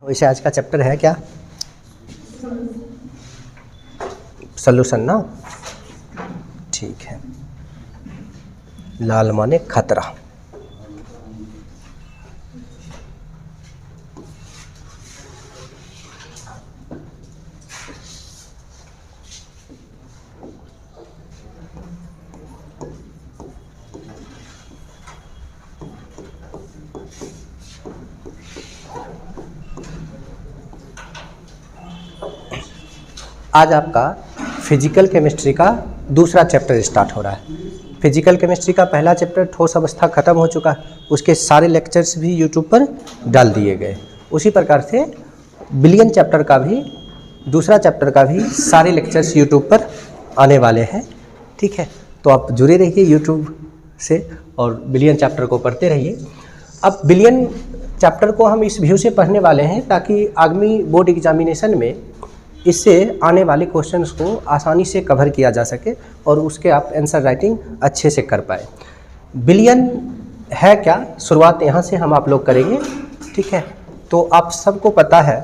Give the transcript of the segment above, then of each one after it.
वैसे आज का चैप्टर है क्या? सॉल्यूशन ना, ठीक है। लाल माने खतरा। आज आपका फिजिकल केमिस्ट्री का दूसरा चैप्टर स्टार्ट हो रहा है। फिजिकल केमिस्ट्री का पहला चैप्टर ठोस अवस्था खत्म हो चुका है, उसके सारे लेक्चर्स भी यूट्यूब पर डाल दिए गए। उसी प्रकार से बिलियन चैप्टर का भी दूसरा चैप्टर का भी सारे लेक्चर्स यूट्यूब पर आने वाले हैं, ठीक है। तो आप जुड़े रहिए यूट्यूब से और बिलियन चैप्टर को पढ़ते रहिए। अब बिलियन चैप्टर को हम इस व्यू से पढ़ने वाले हैं ताकि आगामी बोर्ड एग्जामिनेशन में इससे आने वाले क्वेश्चंस को आसानी से कवर किया जा सके और उसके आप आंसर राइटिंग अच्छे से कर पाए। बिलियन है क्या, शुरुआत यहाँ से हम आप लोग करेंगे, ठीक है। तो आप सबको पता है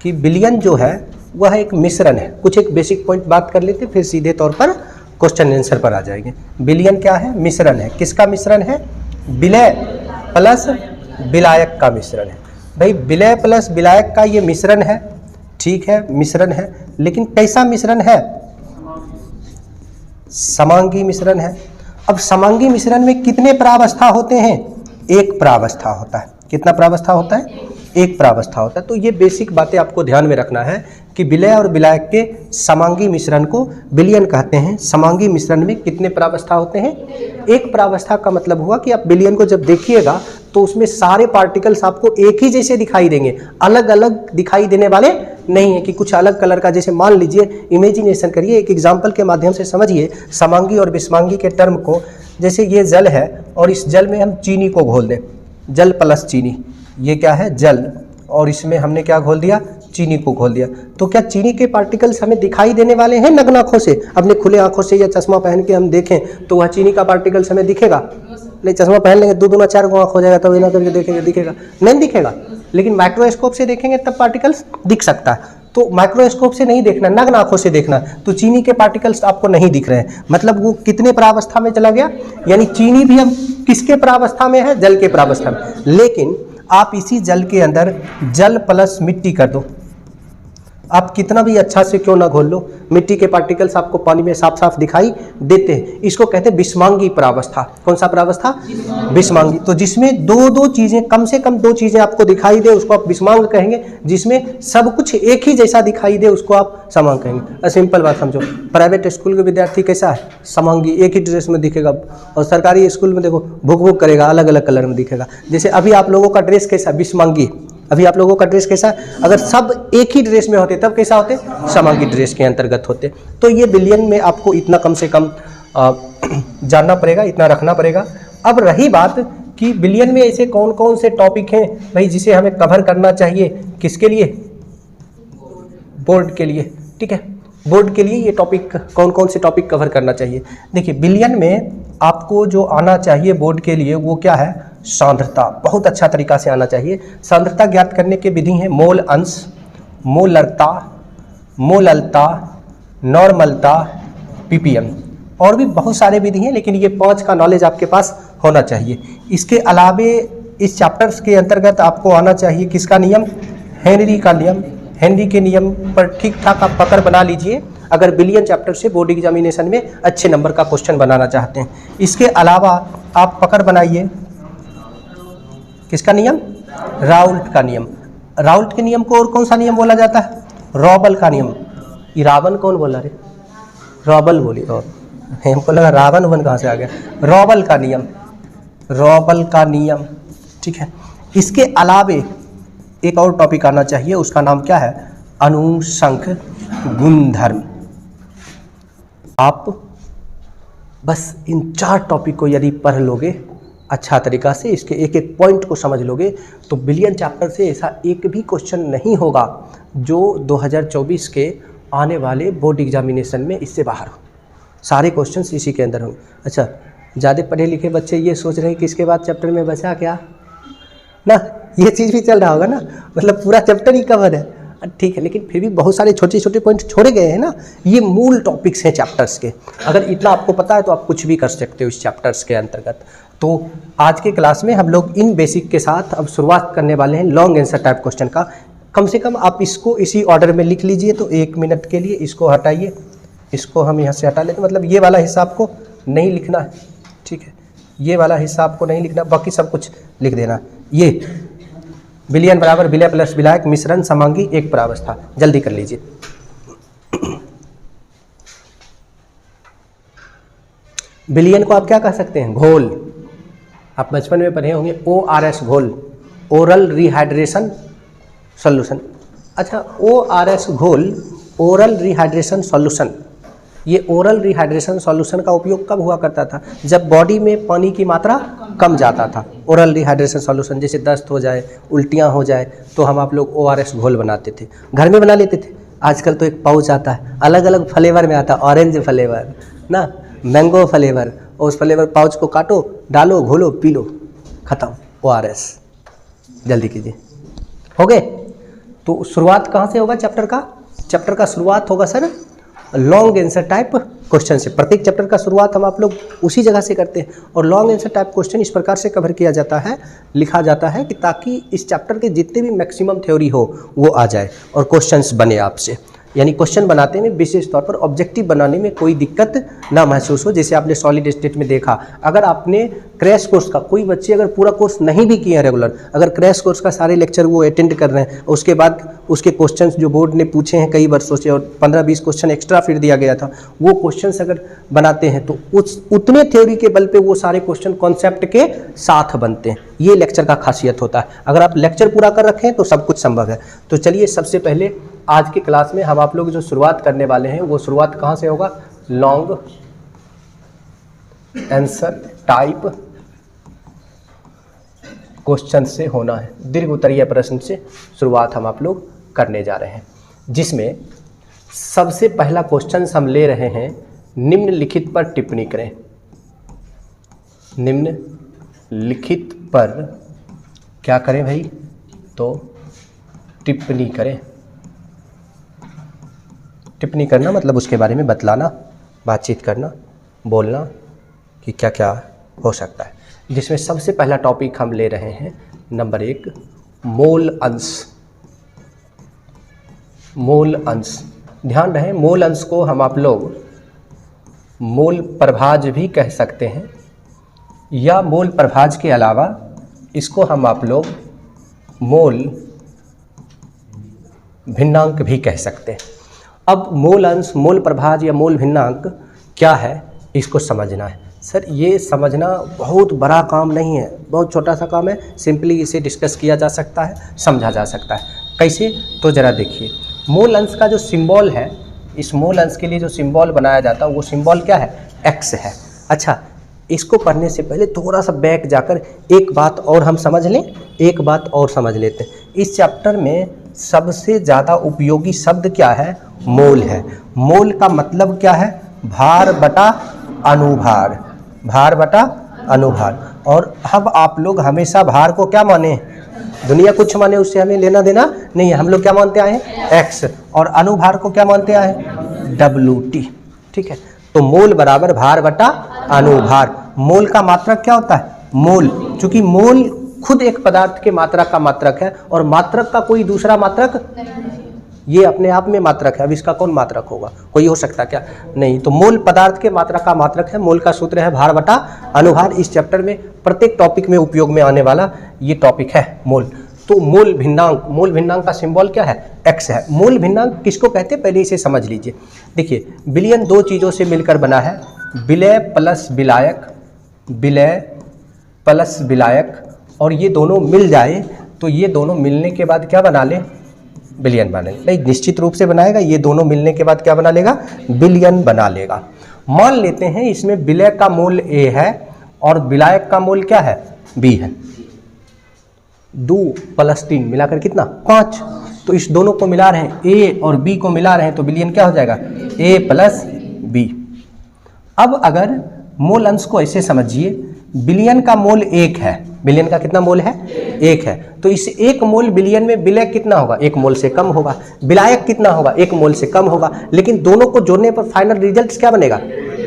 कि बिलियन जो है वह एक मिश्रण है। कुछ एक बेसिक पॉइंट बात कर लेते फिर सीधे तौर पर क्वेश्चन आंसर पर आ जाएंगे। बिलियन क्या है? मिश्रण है। किसका मिश्रण है? विलय प्लस विलायक का मिश्रण है। भाई विलय प्लस विलायक का ये मिश्रण है, ठीक है, मिश्रण है। लेकिन कैसा मिश्रण है? समांगी मिश्रण है। अब समांगी मिश्रण में कितने प्रावस्था होते हैं? एक प्रावस्था होता है। कितना प्रावस्था होता है? एक प्रावस्था होता है। तो ये बेसिक बातें आपको ध्यान में रखना है कि विलय और विलायक के समांगी मिश्रण को बिलियन कहते हैं। समांगी मिश्रण में कितने प्रावस्था होते हैं? एक प्रावस्था का मतलब हुआ कि आप बिलियन को जब देखिएगा तो उसमें सारे पार्टिकल्स आपको एक ही जैसे दिखाई देंगे, अलग अलग दिखाई देने वाले नहीं है कि कुछ अलग कलर का। जैसे मान लीजिए, इमेजिनेशन करिए, एक एग्जाम्पल के माध्यम से समझिए समांगी और विषमांगी के टर्म को। जैसे ये जल है और इस जल में हम चीनी को घोल दें, जल प्लस चीनी, ये क्या है? जल, और इसमें हमने क्या घोल दिया? चीनी को घोल दिया। तो क्या चीनी के पार्टिकल्स हमें दिखाई देने वाले हैं नग्न आंखों से? अपने खुले आंखों से या चश्मा पहन के हम देखें तो वह चीनी का पार्टिकल्स हमें दिखेगा? नहीं, चश्मा पहन लेंगे, दो दूना चार आँख हो जाएगा तब ना करके देखेंगे, दिखेगा नहीं? दिखेगा। लेकिन माइक्रोस्कोप से देखेंगे तब पार्टिकल्स दिख सकता है। तो माइक्रोस्कोप से नहीं देखना, नग्न आंखों से देखना। तो चीनी के पार्टिकल्स आपको नहीं दिख रहे हैं, मतलब वो कितने प्रावस्था में चला गया? यानी चीनी भी हम किसके प्रावस्था में है? जल के प्रावस्था में। लेकिन आप इसी जल के अंदर जल प्लस मिट्टी कर दो, आप कितना भी अच्छा से क्यों ना घोल लो, मिट्टी के पार्टिकल्स आपको पानी में साफ साफ दिखाई देते हैं। इसको कहते हैं विषमांगी प्रावस्था। कौन सा प्रावस्था? विषमांगी। तो जिसमें दो चीजें, कम से कम दो चीजें आपको दिखाई दे उसको आप विषमांग कहेंगे। जिसमें सब कुछ एक ही जैसा दिखाई दे उसको आप समांग कहेंगे। सिंपल बात समझो, प्राइवेट स्कूल के विद्यार्थी कैसा है? समांगी, एक ही ड्रेस में दिखेगा। और सरकारी स्कूल में देखो भुक भुक करेगा, अलग अलग कलर में दिखेगा। जैसे अभी आप लोगों का ड्रेस कैसा? विषमांगी। अभी आप लोगों का ड्रेस कैसा? अगर सब एक ही ड्रेस में होते तब कैसा होते? समांगी ड्रेस के अंतर्गत होते। तो ये बिलियन में आपको इतना कम से कम जानना पड़ेगा, इतना रखना पड़ेगा। अब रही बात कि बिलियन में ऐसे कौन कौन से टॉपिक हैं भाई जिसे हमें कवर करना चाहिए? किसके लिए? बोर्ड के लिए, ठीक है। बोर्ड के लिए ये टॉपिक, कौन कौन से टॉपिक कवर करना चाहिए? देखिए, बिलियन में आपको जो आना चाहिए बोर्ड के लिए वो क्या है? सांद्रता। बहुत अच्छा तरीका से आना चाहिए। सांद्रता ज्ञात करने के विधि है मोल अंश, मोलरता, मोललता, नॉर्मलता, पीपीएम। और भी बहुत सारे विधि हैं, लेकिन ये 5 का नॉलेज आपके पास होना चाहिए। इसके अलावे इस चैप्टर्स के अंतर्गत आपको आना चाहिए किसका नियम? हेनरी का नियम। हेनरी के नियम पर ठीक ठाक आप पकड़ बना लीजिए अगर बिलियन चैप्टर से बोर्ड एग्जामिनेशन में अच्छे नंबर का क्वेश्चन बनाना चाहते हैं। इसके अलावा आप पकड़ बनाइए किसका नियम? राउल्ट का नियम। राउल्ट के नियम को और कौन सा नियम बोला जाता है? रॉबल का नियम। ये रावण कौन बोला रे? रॉबल बोली। और हमको लगा रावण वन कहाँ से आ गया? रॉबल का नियम, रॉबल का नियम, ठीक है। इसके अलावे एक और टॉपिक आना चाहिए, उसका नाम क्या है? अनुसंख गुणधर्म। आप बस इन 4 टॉपिक को यदि पढ़ लोगे अच्छा तरीका से, इसके एक एक पॉइंट को समझ लोगे तो बिलियन चैप्टर से ऐसा एक भी क्वेश्चन नहीं होगा जो 2024 के आने वाले बोर्ड एग्जामिनेशन में इससे बाहर हो। सारे क्वेश्चंस इसी के अंदर होंगे। अच्छा, ज़्यादा पढ़े लिखे बच्चे ये सोच रहे हैं कि इसके बाद चैप्टर में बचा क्या ना, ये चीज़ भी चल रहा होगा ना, मतलब पूरा चैप्टर ही कवर है, ठीक है। लेकिन फिर भी बहुत सारे छोटे छोटे पॉइंट छोड़े गए हैं ना, ये मूल टॉपिक्स हैं चैप्टर्स के। अगर इतना आपको पता है तो आप कुछ भी कर सकते हो इस चैप्टर्स के अंतर्गत। तो आज के क्लास में हम लोग इन बेसिक के साथ अब शुरुआत करने वाले हैं लॉन्ग आंसर टाइप क्वेश्चन का। कम से कम आप इसको इसी ऑर्डर में लिख लीजिए। तो 1 मिनट के लिए इसको हटाइए, इसको हम यहाँ से हटा लेते, मतलब ये वाला हिस्सा आपको नहीं लिखना है, ठीक है, ये वाला हिस्सा आपको नहीं लिखना, बाकी सब कुछ लिख देना। ये विलयन बराबर विलय प्लस विलायक मिश्रण समांगी एक प्रावस्था, जल्दी कर लीजिए। विलयन को आप क्या कह सकते हैं? घोल। आप बचपन में पढ़े होंगे ORS घोल, ओरल रिहाइड्रेशन सॉल्यूशन। अच्छा, ORS घोल ओरल रिहाइड्रेशन सॉल्यूशन, ये ओरल रिहाइड्रेशन सॉल्यूशन का उपयोग कब हुआ करता था? जब बॉडी में पानी की मात्रा कम जाता था। ओरल रिहाइड्रेशन सॉल्यूशन, जैसे दस्त हो जाए, उल्टियाँ हो जाए, तो हम आप लोग ORS घोल बनाते थे, घर में बना लेते थे। आजकल तो एक पाउच आता है, अलग अलग फ्लेवर में आता है, ऑरेंज फ्लेवर ना, मैंगो फ्लेवर, और उस फ्लेवर पाउच को काटो, डालो, घोलो, पी लो, खत्म ORS। जल्दी कीजिए, हो गए? तो शुरुआत कहाँ से होगा चैप्टर का? चैप्टर का शुरुआत होगा sir long answer type question से। प्रत्येक चैप्टर का शुरुआत हम आप लोग उसी जगह से करते हैं, और लॉन्ग आंसर टाइप क्वेश्चन इस प्रकार से कवर किया जाता है, लिखा जाता है कि ताकि इस चैप्टर के जितने भी मैक्सिमम थ्योरी हो वो आ जाए और क्वेश्चंस बने आपसे। यानी क्वेश्चन बनाते में विशेष तौर पर ऑब्जेक्टिव बनाने में कोई दिक्कत ना महसूस हो। जैसे आपने सॉलिड स्टेट में देखा, अगर आपने क्रैश कोर्स का, कोई बच्चे अगर पूरा कोर्स नहीं भी किए हैं रेगुलर, अगर क्रैश कोर्स का सारे लेक्चर वो अटेंड कर रहे हैं, उसके बाद उसके क्वेश्चंस जो बोर्ड ने पूछे हैं कई वर्षों से, और 15-20 क्वेश्चन एक्स्ट्रा फिर दिया गया था, वो क्वेश्चंस अगर बनाते हैं तो उतने थ्योरी के बल पे वो सारे क्वेश्चन कॉन्सेप्ट के साथ बनते हैं। ये लेक्चर का खासियत होता है। अगर आप लेक्चर पूरा कर रखें तो सब कुछ संभव है। तो चलिए, सबसे पहले आज की क्लास में हम आप लोग जो शुरुआत करने वाले हैं वो शुरुआत कहाँ से होगा? लॉन्ग आंसर टाइप क्वेश्चन से होना है। दीर्घ उत्तरीय प्रश्न से शुरुआत हम आप लोग करने जा रहे हैं, जिसमें सबसे पहला क्वेश्चन हम ले रहे हैं, निम्नलिखित पर टिप्पणी करें। निम्नलिखित पर क्या करें भाई? तो टिप्पणी करें। टिप्पणी करना मतलब उसके बारे में बतलाना, बातचीत करना, बोलना कि क्या क्या हो सकता है। जिसमें सबसे पहला टॉपिक हम ले रहे हैं नंबर 1, मोल अंश। मोल अंश, ध्यान रहे, मोल अंश को हम आप लोग मोल प्रभाज भी कह सकते हैं, या मोल प्रभाज के अलावा इसको हम आप लोग मोल भिन्नांक भी कह सकते हैं। अब मोल अंश, मोल प्रभाज या मोल भिन्नांक क्या है, इसको समझना है। सर ये समझना बहुत बड़ा काम नहीं है, बहुत छोटा सा काम है। सिंपली इसे डिस्कस किया जा सकता है, समझा जा सकता है। कैसे? तो ज़रा देखिए, मोल अंश का जो सिंबल है, इस मोल अंश के लिए जो सिंबल बनाया जाता है वो सिंबल क्या है? X है। अच्छा, इसको पढ़ने से पहले थोड़ा सा बैक जाकर एक बात और हम समझ लें, एक बात और समझ लेते हैं। इस चैप्टर में सबसे ज़्यादा उपयोगी शब्द क्या है? मोल है। मोल का मतलब क्या है? भार बटा अनुभार, भार बटा अनुभार। और अब आप लोग हमेशा भार को क्या माने? दुनिया कुछ माने, उससे हमें लेना देना नहीं है। हम लोग क्या मानते आए हैं? X। और अनुभार को क्या मानते आए हैं? WT। ठीक है, तो मोल बराबर भार बटा अनुभार। मोल का मात्रक क्या होता है? मोल। चूंकि मोल खुद एक पदार्थ के मात्रक का मात्रक है, और मात्रक का कोई दूसरा मात्रक, ये अपने आप में मात्रक है। अब इसका कौन मात्रक होगा? कोई हो सकता क्या? नहीं। तो मोल पदार्थ के मात्रक का मात्रक है। मोल का सूत्र है भार बटा अनुभार। इस चैप्टर में प्रत्येक टॉपिक में उपयोग में आने वाला ये टॉपिक है मोल। तो मोल भिन्नांक, मोल भिन्नांक का सिंबल क्या है? X है। मोल भिन्नांक किसको कहते हैं पहले इसे समझ लीजिए। देखिए, विलयन दो चीज़ों से मिलकर बना है, विलय प्लस विलायक, विलय प्लस विलायक, और ये दोनों मिल जाए तो ये दोनों मिलने के बाद क्या बना ले? विलयन बना ले। नहीं, निश्चित रूप से बनाएगा, ये दोनों मिलने के बाद क्या बना लेगा? विलयन बना लेगा। मान लेते हैं इसमें विलय का मोल A है और विलायक का मोल क्या है? B है। 2 + 3 मिलाकर कितना? 5। तो इस दोनों को मिला रहे हैं, A और B को मिला रहे हैं, तो विलयन क्या हो जाएगा? A + B। अब अगर मोल अंश को ऐसे समझिए, विलयन का मोल 1 है बिलियन का कितना मोल है? 1 है। तो इस 1 मोल बिलियन में विलय कितना होगा? 1 मोल से कम होगा। विलायक कितना होगा? 1 मोल से कम होगा। लेकिन दोनों को जोड़ने पर फाइनल रिजल्ट क्या बनेगा?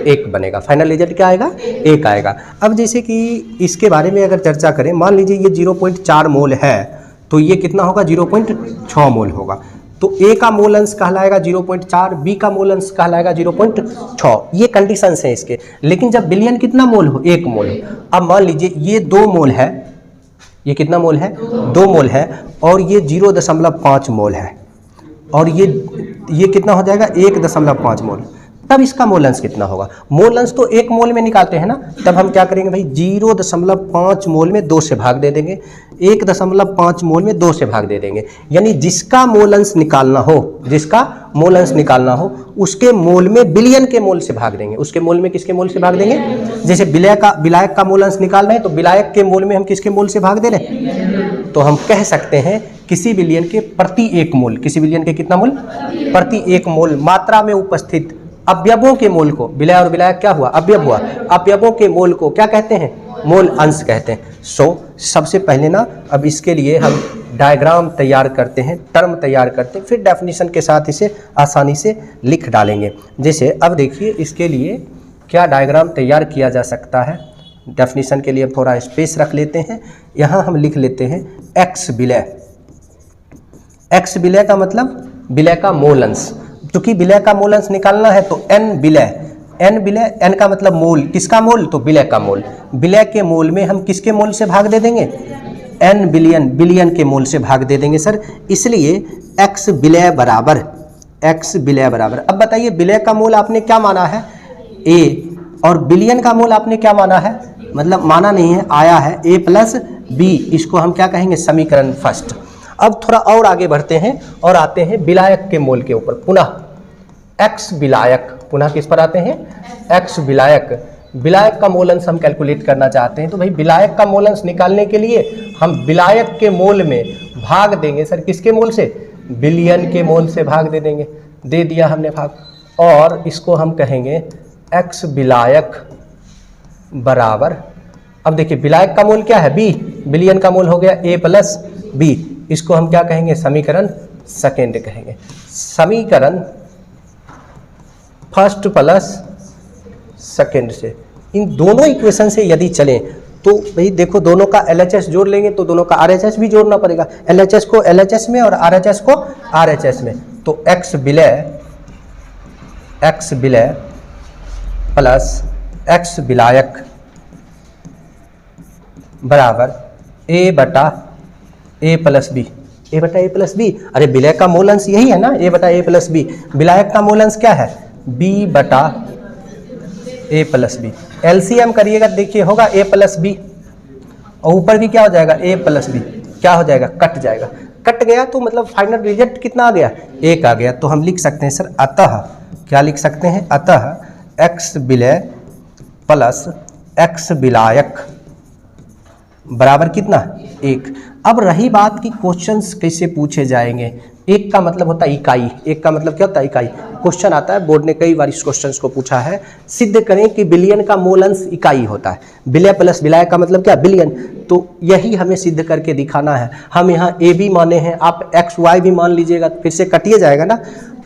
1 बनेगा। फाइनल रिजल्ट क्या आएगा? 1 आएगा। अब जैसे कि इसके बारे में अगर चर्चा करें, मान लीजिए ये 0.4 मोल है, तो ये कितना होगा? 0.6 मोल होगा। तो ए का मोल अंश कहलाएगा 0.4, बी का मोल अंश कहलाएगा 0.6। ये कंडीशंस हैं इसके। लेकिन जब बिलियन कितना मोल हो? 1 मोल हो। अब मान लीजिए ये 2 मोल है, ये कितना मोल है? 2 मोल है, और ये 0.5 मोल है, और ये कितना हो जाएगा? 1.5 मोल। तब इसका मोल अंश कितना होगा? मोल अंश तो 1 मोल में निकालते हैं ना, तब हम क्या करेंगे भाई? 0.5 मोल में 2 से भाग दे देंगे, 1.5 मोल में 2 से भाग दे देंगे। यानी जिसका मोल अंश निकालना हो, जिसका मोल अंश निकालना हो, उसके मोल में बिलियन के मोल से भाग देंगे। उसके मोल में किसके मोल से भाग देंगे? जैसे विलायक का मोल अंश निकालना है, तो विलायक के मोल में हम किसके मोल से भाग दे रहे हैं? तो हम कह सकते हैं किसी बिलियन के प्रति 1 मोल, किसी बिलियन के कितना मोल? प्रति 1 मोल मात्रा में उपस्थित अवयवों के मोल को, विलय और विलायक क्या हुआ? अवयव हुआ। अवयवों के मोल को क्या कहते हैं? मोल अंश कहते हैं। सबसे पहले ना, अब इसके लिए हम डायग्राम तैयार करते हैं, टर्म तैयार करते हैं, फिर डेफिनेशन के साथ इसे आसानी से लिख डालेंगे। जैसे अब देखिए, इसके लिए क्या डायग्राम तैयार किया जा सकता है। डेफिनेशन के लिए थोड़ा स्पेस रख लेते हैं। यहाँ हम लिख लेते हैं एक्स विलय। एक्स विलय का मतलब विलय का मोल अंश। क्योंकि विलय का मोल अंश निकालना है तो एन विलय, एन विलय, एन का मतलब मोल, किसका मोल? तो विलय का मोल। विलय के मोल में हम किसके मोल से भाग दे देंगे? एन बिलियन, बिलियन के मोल से भाग दे देंगे सर। इसलिए एक्स विलय बराबर, एक्स विलय बराबर। अब बताइए, विलय का मोल आपने क्या माना है? ए, और बिलियन का मोल आपने क्या माना है? मतलब माना नहीं है, आया है ए प्लस बी। इसको हम क्या कहेंगे? समीकरण फर्स्ट। अब थोड़ा और आगे बढ़ते हैं और आते हैं विलायक के मोल के ऊपर। पुनः एक्स विलायक, पुनः किस पर आते हैं? एक्स विलायक। विलायक का मोल अंश हम कैलकुलेट करना चाहते हैं, तो भाई विलायक का मोल अंश निकालने के लिए हम विलायक के मोल में भाग देंगे सर, किसके मोल से? बिलियन के मोल से भाग दे देंगे। दे दिया हमने भाग, और इसको हम कहेंगे एक्स विलायक बराबर। अब देखिए, विलायक का मोल क्या है? बी। बिलियन का मोल हो गया ए प्लस बी। इसको हम क्या कहेंगे? समीकरण सेकेंड कहेंगे। समीकरण फर्स्ट प्लस सेकेंड से, इन दोनों इक्वेशन से यदि चलें तो भाई देखो, दोनों का LHS जोड़ लेंगे तो दोनों का RHS भी जोड़ना पड़ेगा। LHS को LHS में और RHS को RHS में। तो एक्स विलय प्लस एक्स विलायक बराबर ए बटा ए प्लस बी। ए बटा ए प्लस बी, अरे विलय का मोल अंश यही है ना, ए बटा ए प्लस बी। विलायक का मोल अंश क्या है? बी बटा ए प्लस बी। एलसीएम करिएगा, देखिए होगा ए प्लस बी, और ऊपर भी क्या हो जाएगा? ए प्लस बी। क्या हो जाएगा? कट जाएगा। कट गया तो मतलब फाइनल रिजल्ट कितना आ गया? 1 आ गया। तो हम लिख सकते हैं सर, अतः क्या लिख सकते हैं? अतः एक्स विलय प्लस एक्स विलायक बराबर कितना? 1। अब रही बात कि क्वेश्चंस कैसे पूछे जाएंगे। एक का मतलब होता है इकाई, एक का मतलब क्या होता है? इकाई। क्वेश्चन आता है, बोर्ड ने कई बार इस क्वेश्चंस को पूछा है। सिद्ध करें कि बिलियन का मोल अंश इकाई होता है। विलय प्लस विलायक का मतलब क्या? बिलियन। तो यही हमें सिद्ध करके दिखाना है। हम यहाँ ए भी माने हैं, आप एक्स वाई भी मान लीजिएगा, फिर से कटिए जाएगा ना।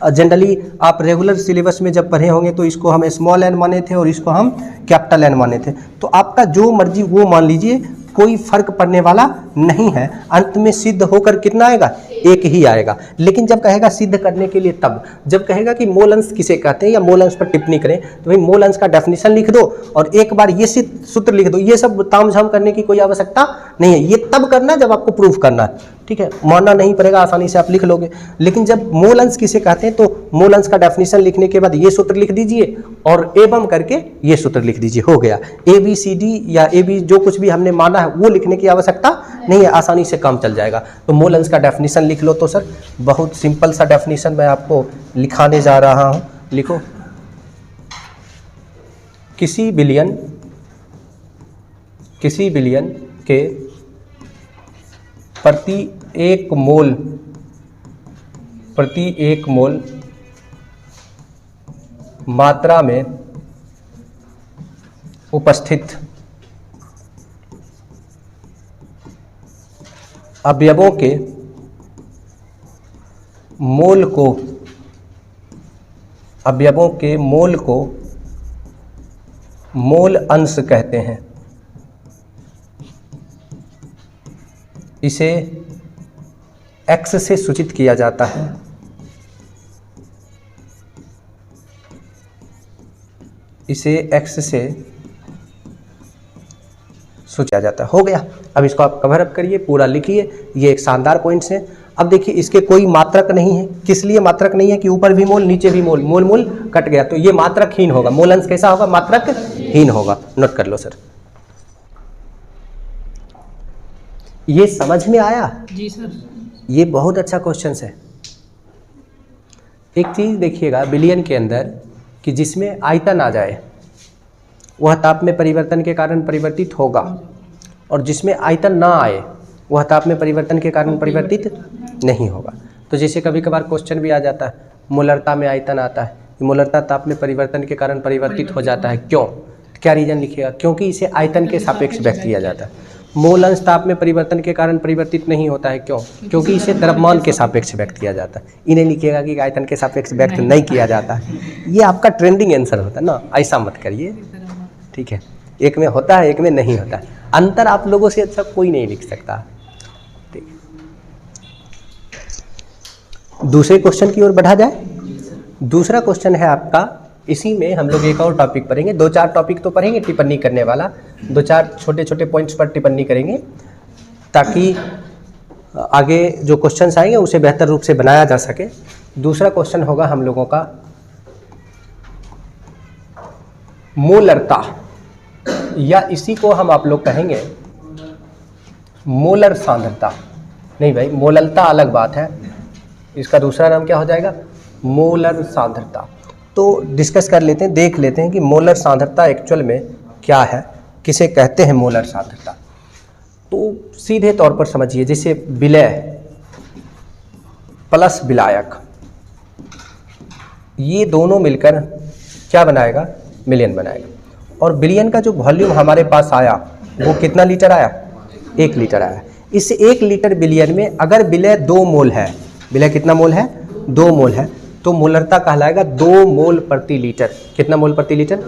जनरली आप रेगुलर सिलेबस में जब पढ़े होंगे तो इसको हम स्मॉल एन माने थे और इसको हम कैपिटल एन माने थे। तो आपका जो मर्जी वो मान लीजिए, कोई फर्क पड़ने वाला नहीं है। अंत में सिद्ध होकर कितना आएगा? 1 ही आएगा। लेकिन जब कहेगा सिद्ध करने के लिए, तब जब कहेगा कि मोल अंश किसे कहते हैं या मोल अंश पर टिप्पणी करें, तो भाई मोल अंश का डेफिनेशन लिख दो और एक बार ये सूत्र लिख दो। ये सब तामझाम करने की कोई आवश्यकता नहीं है। ये तब करना जब आपको प्रूफ करना है, ठीक है? मानना नहीं पड़ेगा, आसानी से आप लिख लोगे। लेकिन जब मोल अंश किसे कहते हैं, तो मोल अंश का डेफिनेशन लिखने के बाद ये सूत्र लिख दीजिए और एवं करके ये सूत्र लिख दीजिए, हो गया। ABCD या AB जो कुछ भी हमने माना है वो लिखने की आवश्यकता नहीं है, आसानी से काम चल जाएगा। तो मोल अंश का डेफिनेशन लिख लो। तो सर बहुत सिंपल सा डेफिनेशन मैं आपको लिखाने जा रहा हूं, लिखो। किसी बिलियन के प्रति एक मोल मात्रा में उपस्थित अवयवों के मोल को मोल अंश कहते हैं। इसे x से सूचित किया जाता है। इसे x से सोचा जाता है। हो गया। अब इसको आप कवर अप करिए, पूरा लिखिए। ये एक शानदार पॉइंट्स है। अब देखिए इसके कोई मात्रक नहीं है। किस लिए मात्रक नहीं है कि ऊपर भी मोल नीचे भी मोल, मोल मोल कट गया, तो ये मात्रकहीन होगा। मोल अंश कैसा होगा? मात्रकहीन होगा। नोट कर लो सर। ये समझ में आया? जी सर। ये बहुत अच्छा क्वेश्चन है। एक चीज देखिएगा विलयन के अंदर कि जिसमें आयतन आ जाए वह ताप में परिवर्तन के कारण परिवर्तित होगा, और जिसमें आयतन ना आए वह ताप में परिवर्तन के कारण परिवर्तित नहीं होगा। तो जैसे कभी कभार क्वेश्चन भी आ जाता है, मोलरता में आयतन आता है, मोलरता ताप में परिवर्तन के कारण परिवर्तित हो जाता है, क्यों? क्या रीजन लिखिएगा? क्योंकि इसे आयतन के सापेक्ष व्यक्त किया जाता है। मोल अंश ताप में परिवर्तन के कारण परिवर्तित नहीं होता है, क्यों? क्योंकि इसे द्रव्यमान के सापेक्ष व्यक्त किया जाता है। इन्हें लिखिएगा कि आयतन के सापेक्ष व्यक्त नहीं किया जाता है। ये आपका ट्रेंडिंग आंसर होता है ना, ऐसा मत करिए, ठीक है? एक में होता है, एक में नहीं होता है। अंतर आप लोगों से अच्छा कोई नहीं लिख सकता। ठीक, दूसरे क्वेश्चन की ओर बढ़ा जाए। दूसरा क्वेश्चन है आपका, इसी में हम लोग एक और टॉपिक पढ़ेंगे। 2-4 टॉपिक तो पढ़ेंगे टिप्पणी करने वाला, 2-4 छोटे छोटे पॉइंट्स पर टिप्पणी करेंगे ताकि आगे जो क्वेश्चंस आएंगे उसे बेहतर रूप से बनाया जा सके। दूसरा क्वेश्चन होगा हम लोगों का मोलरता, या इसी को हम आप लोग कहेंगे मोलर सांद्रता। नहीं भाई, मोलरता अलग बात है, इसका दूसरा नाम क्या हो जाएगा? मोलर सांद्रता। तो डिस्कस कर लेते हैं, देख लेते हैं कि मोलर सांद्रता एक्चुअल में क्या है, किसे कहते हैं मोलर सांद्रता। तो सीधे तौर पर समझिए, जैसे विलय प्लस विलायक, ये दोनों मिलकर क्या बनाएगा? मिलियन बनाएगा। और विलियन का जो वॉल्यूम हमारे पास आया वो कितना लीटर आया? 1 लीटर आया। इस 1 लीटर विलियन में अगर विलय 2 मोल है, विलय कितना मोल है? 2 मोल है, तो मोलरता कहलाएगा 2 मोल प्रति लीटर। कितना मोल प्रति लीटर?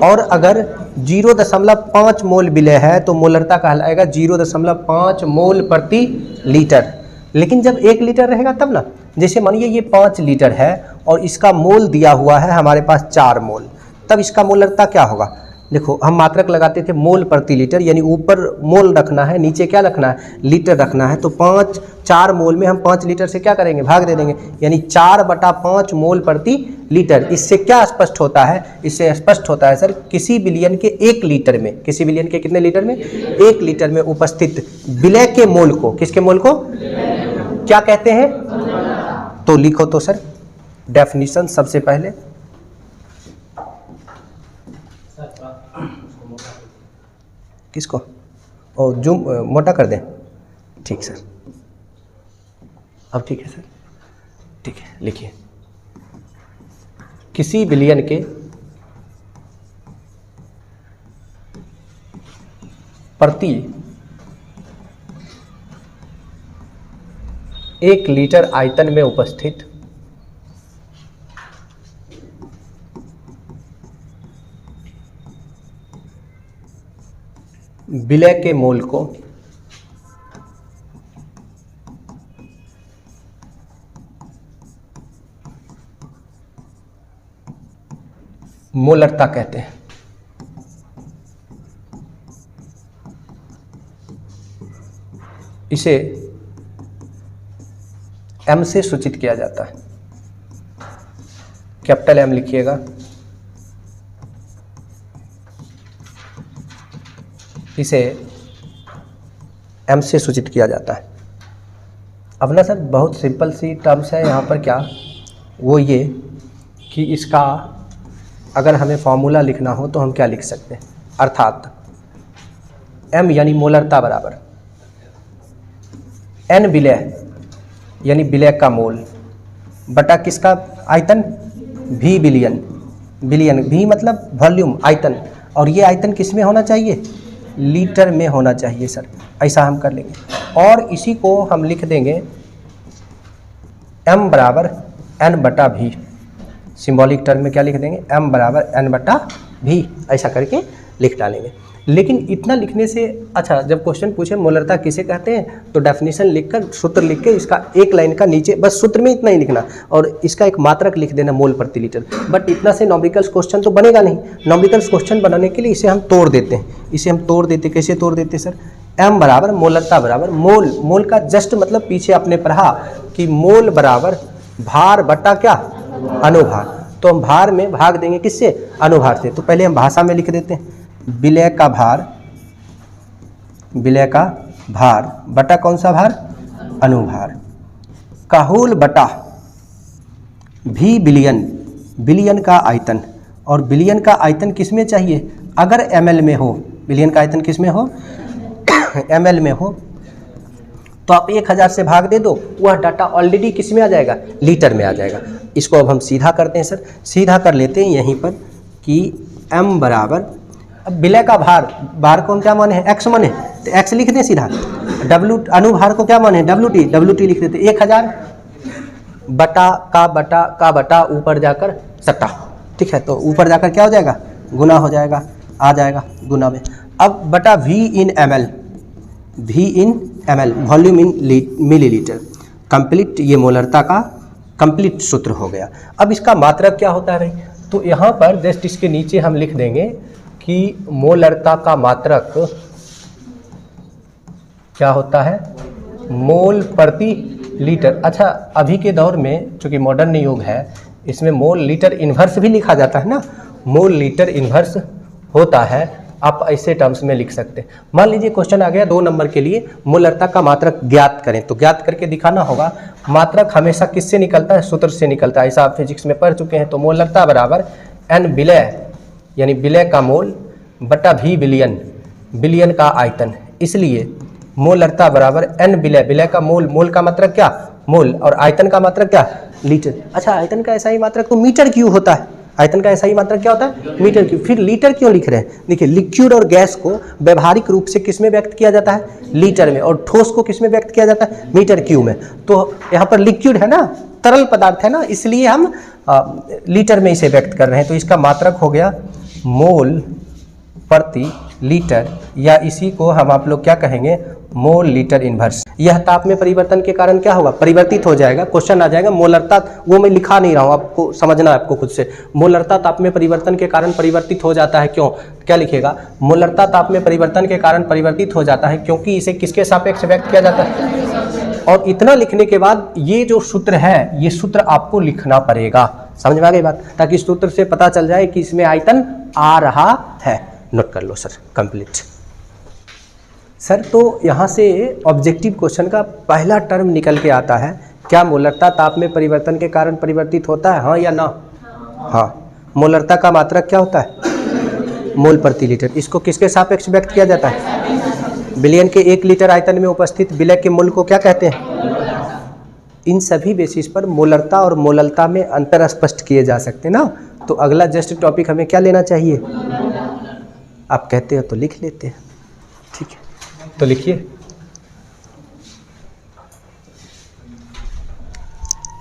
और अगर 0.5 मोल विलय है तो मोलरता कहलाएगा 0.5 मोल प्रति लीटर। लेकिन जब 1 लीटर रहेगा तब ना, जैसे मानिए ये 5 लीटर है और इसका मोल दिया हुआ है हमारे पास 4 मोल, तब इसका मोलरता क्या होगा? देखो हम मात्रक लगाते थे मोल प्रति लीटर, यानी ऊपर मोल रखना है, नीचे क्या रखना है? लीटर रखना है। तो 4 मोल में हम 5 लीटर से क्या करेंगे? भाग दे देंगे, यानी 4/5 मोल प्रति लीटर। इससे क्या स्पष्ट होता है? इससे स्पष्ट होता है सर, किसी विलयन के 1 लीटर में, किसी विलयन के कितने लीटर में? 1 लीटर में उपस्थित विलय के मोल को, किसके मोल को क्या कहते हैं? तो लिखो तो सर डेफिनेशन सबसे पहले। किसको? ओ जूम मोटा कर दें? ठीक सर, अब ठीक है सर, ठीक है। लिखिए, किसी विलयन के प्रति 1 लीटर आयतन में उपस्थित विलय के मोल को मोलरता कहते हैं। इसे M से सूचित किया जाता है। कैपिटल M लिखिएगा। इसे M से सूचित किया जाता है। अब ना सर बहुत सिंपल सी टर्म्स है यहाँ पर, क्या वो ये कि इसका अगर हमें फॉर्मूला लिखना हो तो हम क्या लिख सकते हैं? अर्थात M यानी मोलरता बराबर N विलय यानी विलय का मोल बटा किसका आयतन? V विलियन, विलियन V मतलब वॉल्यूम, आयतन, और ये आयतन किस में होना चाहिए? लीटर में होना चाहिए सर, ऐसा हम कर लेंगे। और इसी को हम लिख देंगे m बराबर n बटा v। सिंबॉलिक टर्म में क्या लिख देंगे, m बराबर n बटा v, ऐसा करके लिख डालेंगे। लेकिन इतना लिखने से अच्छा, जब क्वेश्चन पूछे मोलरता किसे कहते हैं तो डेफिनेशन लिखकर सूत्र लिख के इसका एक लाइन का नीचे बस सूत्र में इतना ही लिखना और इसका एक मात्रक लिख देना मोल प्रति लीटर। बट इतना से नॉमेरिकल्स क्वेश्चन तो बनेगा नहीं। नॉमेरिकल्स क्वेश्चन बनाने के लिए इसे हम तोड़ देते हैं। इसे हम तोड़ देते, कैसे तोड़ देते सर, m बराबर मोलरता बराबर मोल, मोल का जस्ट मतलब पीछे आपने पढ़ा कि मोल बराबर भार बटा क्या, अनुभार। तो हम भार में भाग देंगे किससे, अनुभार से। तो पहले हम भाषा में लिख देते हैं, विलय का भार, विलय का भार बटा कौन सा भार, अनुभार, काहुल बटा भी बिलियन, बिलियन का आयतन। और बिलियन का आयतन किस में चाहिए, अगर ml में हो, बिलियन का आयतन किस में हो ml में हो तो आप 1000 से भाग दे दो, वह डाटा ऑलरेडी किस में आ जाएगा, लीटर में आ जाएगा। इसको अब हम सीधा करते हैं सर, सीधा कर लेते हैं यहीं पर कि m बराबर, अब विलय का भार, भार को हम क्या माने हैं, x माने, तो x लिख दें सीधा। w अनुभार को क्या माने, wt लिख देते, 1000 बटा का बटा ऊपर जाकर सट्टा, ठीक है। तो ऊपर जाकर क्या हो जाएगा, गुना हो जाएगा, आ जाएगा गुना में। अब बटा v इन ml, v इन ml वॉल्यूम इन मिलीलीटर, कंप्लीट, ये मोलरता का कंप्लीट सूत्र हो गया। अब इसका मात्रक क्या होता है भाई, तो यहाँ पर जस्ट इसके नीचे हम लिख देंगे कि मोलरता का मात्रक क्या होता है, मोल प्रति लीटर। अच्छा, अभी के दौर में चूंकि मॉडर्न युग है, इसमें मोल लीटर इन्वर्स भी लिखा जाता है ना, मोल लीटर इन्वर्स होता है, आप ऐसे टर्म्स में लिख सकते हैं। मान लीजिए क्वेश्चन आ गया 2 नंबर के लिए, मोलरता का मात्रक ज्ञात करें, तो ज्ञात करके दिखाना होगा। मात्रक हमेशा किससे निकलता है, सूत्र से निकलता है, ऐसा आप फिजिक्स में पढ़ चुके हैं। तो मोलरता बराबर n विलय, यानी विलय का मोल बटा v बिलियन, बिलियन का आयतन। इसलिए मोलरता बराबर n विलय, विलय का मोल, मोल का मात्रक क्या, मोल, और आयतन का मात्रक क्या, लीटर। अच्छा, आयतन का ऐसा ही मात्रक तो मीटर क्यूब होता है, आयतन का ऐसा ही मात्रक क्या होता है, मीटर क्यूब। फिर लीटर क्यों लिख रहे हैं, देखिए लिक्विड और गैस को व्यवहारिक रूप से किस में व्यक्त किया जाता है, लीटर में, और ठोस को किस में व्यक्त किया जाता है, मीटर क्यूब में। तो यहाँ पर लिक्विड है ना, तरल पदार्थ है ना, इसलिए हम लीटर में इसे व्यक्त कर रहे हैं। तो इसका मात्रक हो गया मोल प्रति लीटर, या इसी को हम आप लोग क्या कहेंगे, मोल लीटर इन्वर्स। यह ताप में परिवर्तन के कारण क्या होगा, परिवर्तित हो जाएगा। क्वेश्चन आ जाएगा मोलरता, वो मैं लिखा नहीं रहा हूँ, आपको समझना है, आपको खुद से। मोलरता ताप में परिवर्तन के कारण परिवर्तित हो जाता है, क्यों, क्या लिखेगा, मोलरता ताप में परिवर्तन के कारण परिवर्तित हो जाता है क्योंकि इसे किसके सापेक्ष व्यक्त किया जाता है। और इतना लिखने के बाद ये जो सूत्र है, ये सूत्र आपको लिखना पड़ेगा, समझ में आ गई बात, ताकि इस सूत्र से पता चल जाए कि इसमें आयतन आ रहा है। नोट कर लो सर, कंप्लीट। सर तो यहाँ से ऑब्जेक्टिव क्वेश्चन का पहला टर्म निकल के आता है, क्या मोलरता ताप में परिवर्तन के कारण परिवर्तित होता है, हाँ या ना, हाँ। मोलरता का मात्रक क्या होता है, मोल प्रति लीटर। इसको किसके सापेक्ष व्यक्त किया जाता है, बिलियन के 1 लीटर आयतन में उपस्थित विलय के मोल को क्या कहते हैं। इन सभी बेसिस पर मोलरता और मोललता में अंतर स्पष्ट किए जा सकते हैं ना। तो अगला जस्ट टॉपिक हमें क्या लेना चाहिए, आप कहते हो तो लिख लेते हैं, ठीक है। तो लिखिए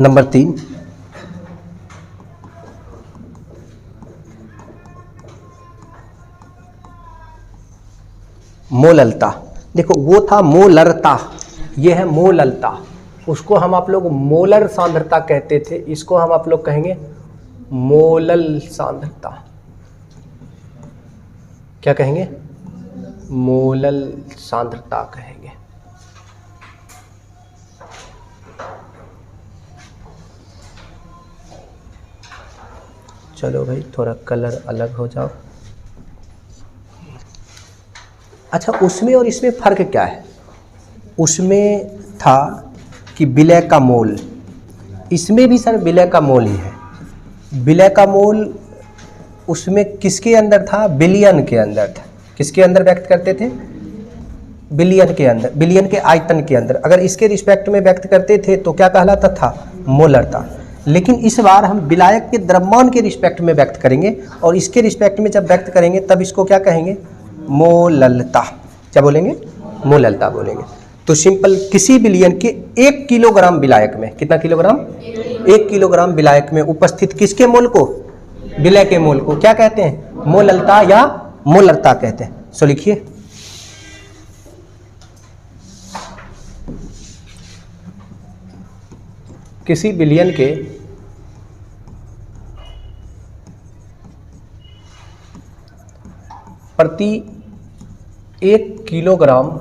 नंबर 3, मोललता। देखो वो था मोलरता, ये है मोललता। उसको हम आप लोग मोलर सांद्रता कहते थे, इसको हम आप लोग कहेंगे मोलल सांद्रता। क्या कहेंगे, मोलल सांद्रता कहेंगे। चलो भाई थोड़ा कलर अलग हो जाओ। अच्छा, उसमें और इसमें फ़र्क क्या है, उसमें था कि विलय का मोल, इसमें भी सर विलय का मोल ही है। विलय का मोल उसमें किसके अंदर था, बिलियन के अंदर था। किसके अंदर व्यक्त करते थे, बिलियन के अंदर, बिलियन के आयतन के अंदर। अगर इसके रिस्पेक्ट में व्यक्त करते थे तो क्या कहलाता था, मोलरता। लेकिन इस बार हम विलायक के द्रव्यमान के रिस्पेक्ट में व्यक्त करेंगे, और इसके रिस्पेक्ट में जब व्यक्त करेंगे तब इसको क्या कहेंगे, मोललता। क्या बोलेंगे, मोललता बोलेंगे। तो सिंपल किसी विलयन के 1 किलोग्राम विलायक में, कितना किलोग्राम? 1 किलोग्राम विलायक में उपस्थित किसके मोल को? विलय के मोल को क्या कहते हैं? मोललता या मोलरता कहते हैं। सो लिखिए, किसी विलयन के प्रति 1 किलोग्राम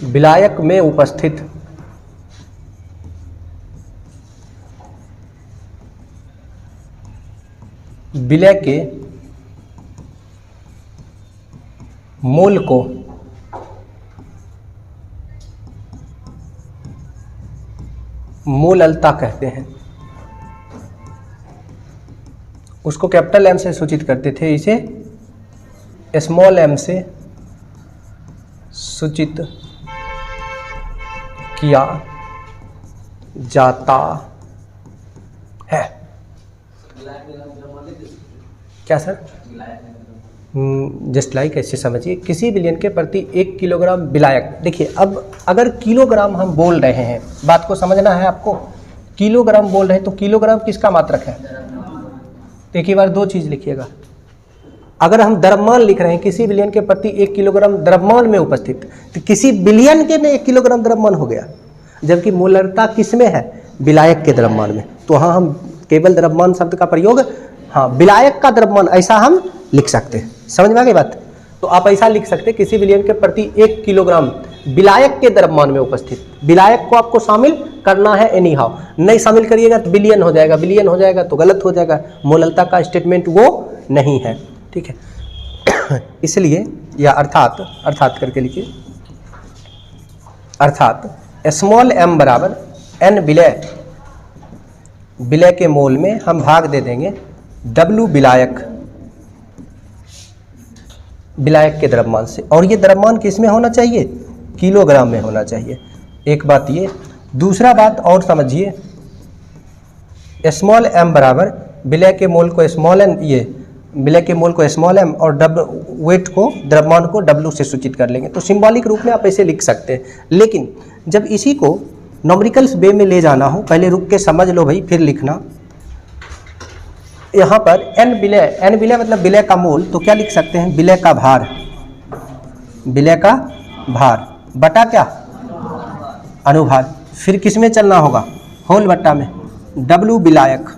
विलायक में उपस्थित विलय के मोल को मोललता कहते हैं। उसको कैपिटल एम से सूचित करते थे, इसे स्मॉल एम से सूचित किया जाता है। क्या सर? जस्ट लाइक ऐसे समझिए, किसी विलयन के प्रति 1 किलोग्राम विलायक। देखिए, अब अगर किलोग्राम हम बोल रहे हैं, बात को समझना है आपको। किलोग्राम बोल रहे हैं तो किलोग्राम किसका मात्रक है? तो एक ही बार 2 चीज़ लिखिएगा। अगर हम द्रव्यमान लिख रहे हैं, किसी विलयन के प्रति 1 किलोग्राम द्रव्यमान में उपस्थित, तो किसी विलयन के में 1 किलोग्राम द्रव्यमान हो गया, जबकि मोलरता किस में है? विलायक के द्रव्यमान में। तो हाँ, हम केवल द्रव्यमान शब्द का प्रयोग, हाँ, विलायक का द्रव्यमान ऐसा हम लिख सकते हैं। समझ में आ गई बात? तो आप ऐसा लिख सकते हैं, किसी विलयन के प्रति 1 किलोग्राम विलायक के द्रव्यमान में उपस्थित। विलायक को आपको शामिल करना है एनी हाउ, नहीं शामिल करिएगा तो विलयन हो जाएगा, विलयन हो जाएगा तो गलत हो जाएगा। मोललता का स्टेटमेंट वो नहीं है, ठीक है। इसलिए या अर्थात करके लिखिए, अर्थात स्मॉल एम बराबर एन विलय के मोल में हम भाग दे देंगे W विलायक के द्रव्यमान से। और ये द्रव्यमान किस में होना चाहिए? किलोग्राम में होना चाहिए। एक बात ये। दूसरा बात और समझिए, स्मॉल एम बराबर विलय के मोल को स्मॉल एन, ये विलय के मोल को स्मॉल एम और वेट को, द्रव्यमान को W से सूचित कर लेंगे। तो सिंबॉलिक रूप में आप ऐसे लिख सकते हैं। लेकिन जब इसी को नॉमरिकल्स वे में ले जाना हो, पहले रुक के समझ लो भाई, फिर लिखना। यहाँ पर एन विलय मतलब विलय का मोल, तो क्या लिख सकते हैं? विलय का भार, विलय का भार बटा क्या? अनुभार। फिर किस में चलना होगा? होल बट्टा में W विलायक।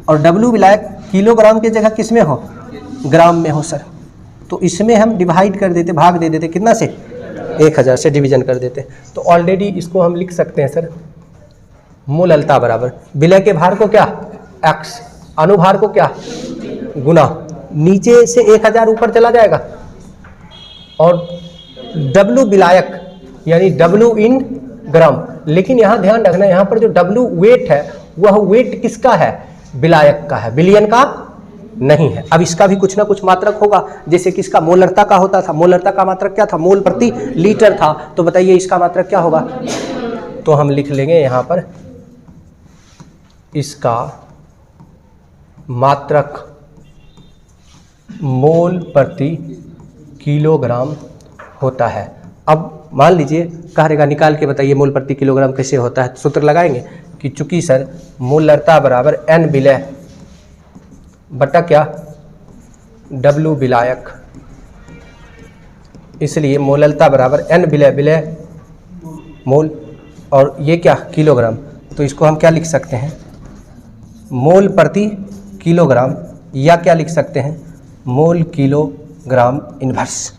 और W विलायक किलोग्राम की जगह किस में हो? ग्राम में हो सर। तो इसमें हम डिवाइड कर देते, भाग दे देते, कितना से? 1000 से डिवीजन कर देते। तो ऑलरेडी इसको हम लिख सकते हैं सर, मोललता बराबर विलय के भार को क्या? x, अनुभार को क्या? गुना। नीचे से 1000 ऊपर चला जाएगा और W विलायक यानी W इन ग्राम। लेकिन यहाँ ध्यान रखना, यहाँ पर जो W वेट है, वह वेट किसका है? विलायक का है, विलयन का नहीं है। अब इसका भी कुछ ना कुछ मात्रक होगा, जैसे कि इसका मोलरता का होता था। मोलरता का मात्रक क्या था? मोल प्रति लीटर था। तो बताइए इसका मात्रक क्या होगा? तो हम लिख लेंगे यहाँ पर, इसका मात्रक मोल प्रति किलोग्राम होता है। अब मान लीजिए कह रहेगा निकाल के बताइए मोल प्रति किलोग्राम कैसे होता है। सूत्र लगाएंगे कि चूंकि सर मोलरता बराबर एन विलय बटा क्या? W विलायक, इसलिए मोललता बराबर एन विलय मोल, और ये क्या? किलोग्राम। तो इसको हम क्या लिख सकते हैं? मोल प्रति किलोग्राम, या क्या लिख सकते हैं? मोल किलोग्राम इनवर्स।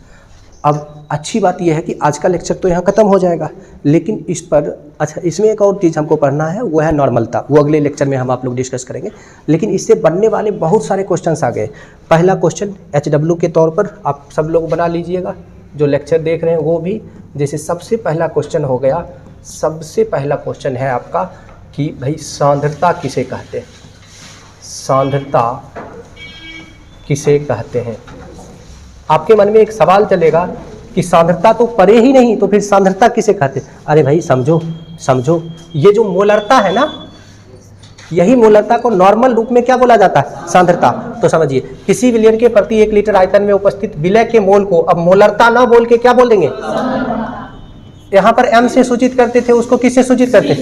अब अच्छी बात यह है कि आज का लेक्चर तो यहाँ ख़त्म हो जाएगा, लेकिन इस पर अच्छा इसमें एक और चीज़ हमको पढ़ना है, वो है नॉर्मलता। वो अगले लेक्चर में हम आप लोग डिस्कस करेंगे। लेकिन इससे बनने वाले बहुत सारे क्वेश्चंस आ गए। पहला क्वेश्चन HW के तौर पर आप सब लोग बना लीजिएगा, जो लेक्चर देख रहे हैं वो भी। जैसे सबसे पहला क्वेश्चन हो गया, सबसे पहला क्वेश्चन है आपका कि भाई सांद्रता किसे कहते हैं? सांद्रता किसे कहते हैं? आपके मन में एक सवाल चलेगा कि सांद्रता तो परे ही नहीं, तो फिर सांद्रता किसे कहते हैं? अरे भाई समझो, ये जो मोलरता है ना, यही मोलरता को नॉर्मल रूप में क्या बोला जाता है? सांद्रता। तो समझिए, किसी विलयन के प्रति 1 लीटर आयतन में उपस्थित विलय के मोल को अब मोलरता ना बोल के क्या बोल देंगे? यहाँ पर m से सूचित करते थे, उसको किससे सूचित करते?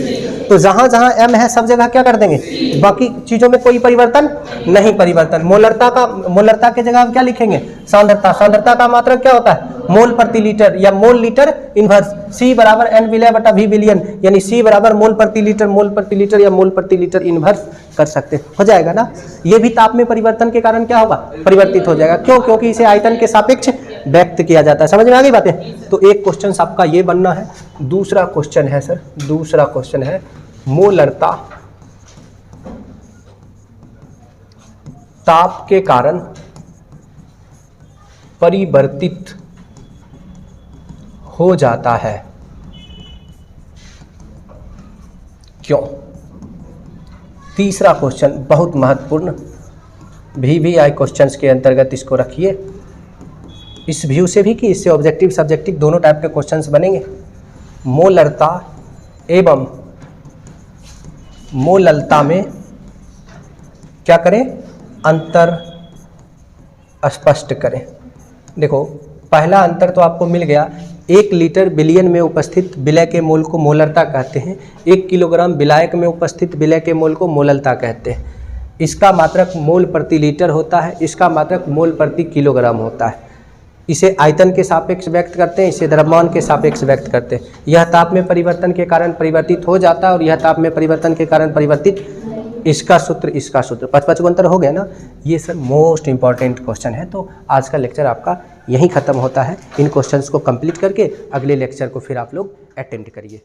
तो जहां जहां m है सब जगह क्या कर देंगे? बाकी चीजों में कोई परिवर्तन नहीं, परिवर्तन। मोलरता के जगह हम क्या लिखेंगे? सांद्रता। सांद्रता का मात्रक क्या होता है? मोल प्रति लीटर या मोल लीटर इनवर्स। C बराबर n विलय बटा V विलयन, यानी C बराबर मोल प्रति लीटर या मोल प्रति लीटर इनवर्स कर सकते हो जाएगा ना। ये भी ताप में परिवर्तन के कारण क्या होगा? परिवर्तित हो जाएगा। क्यों? क्योंकि इसे आयतन के सापेक्ष व्यक्त किया जाता है। समझ में आ गई बातें? तो एक क्वेश्चन आपका ये बनना है। दूसरा क्वेश्चन है सर, दूसरा क्वेश्चन है मोलरता ताप के कारण परिवर्तित हो जाता है, क्यों? तीसरा क्वेश्चन बहुत महत्वपूर्ण, VVI क्वेश्चंस के अंतर्गत इसको रखिए, इस व्यू से भी कि इससे ऑब्जेक्टिव सब्जेक्टिव दोनों टाइप के क्वेश्चंस बनेंगे। मोलरता एवं मोललता में क्या करें? अंतर स्पष्ट करें। देखो, पहला अंतर तो आपको मिल गया, 1 लीटर विलयन में उपस्थित विलय के मोल को मोलरता कहते हैं, 1 किलोग्राम विलायक में उपस्थित विलय के मोल को मोललता कहते हैं। इसका मात्रक मोल प्रति लीटर होता है, इसका मात्रक मोल प्रति किलोग्राम होता है। इसे आयतन के सापेक्ष व्यक्त करते हैं, इसे द्रव्यमान के सापेक्ष व्यक्त करते हैं। यह ताप में परिवर्तन के कारण परिवर्तित हो जाता है और यह ताप में परिवर्तन के कारण परिवर्तित, इसका सूत्र 5 अंतर हो गया ना। ये सर मोस्ट इंपॉर्टेंट क्वेश्चन है। तो आज का लेक्चर आपका यहीं ख़त्म होता है। इन क्वेश्चंस को कंप्लीट करके अगले लेक्चर को फिर आप लोग अटेंड करिए।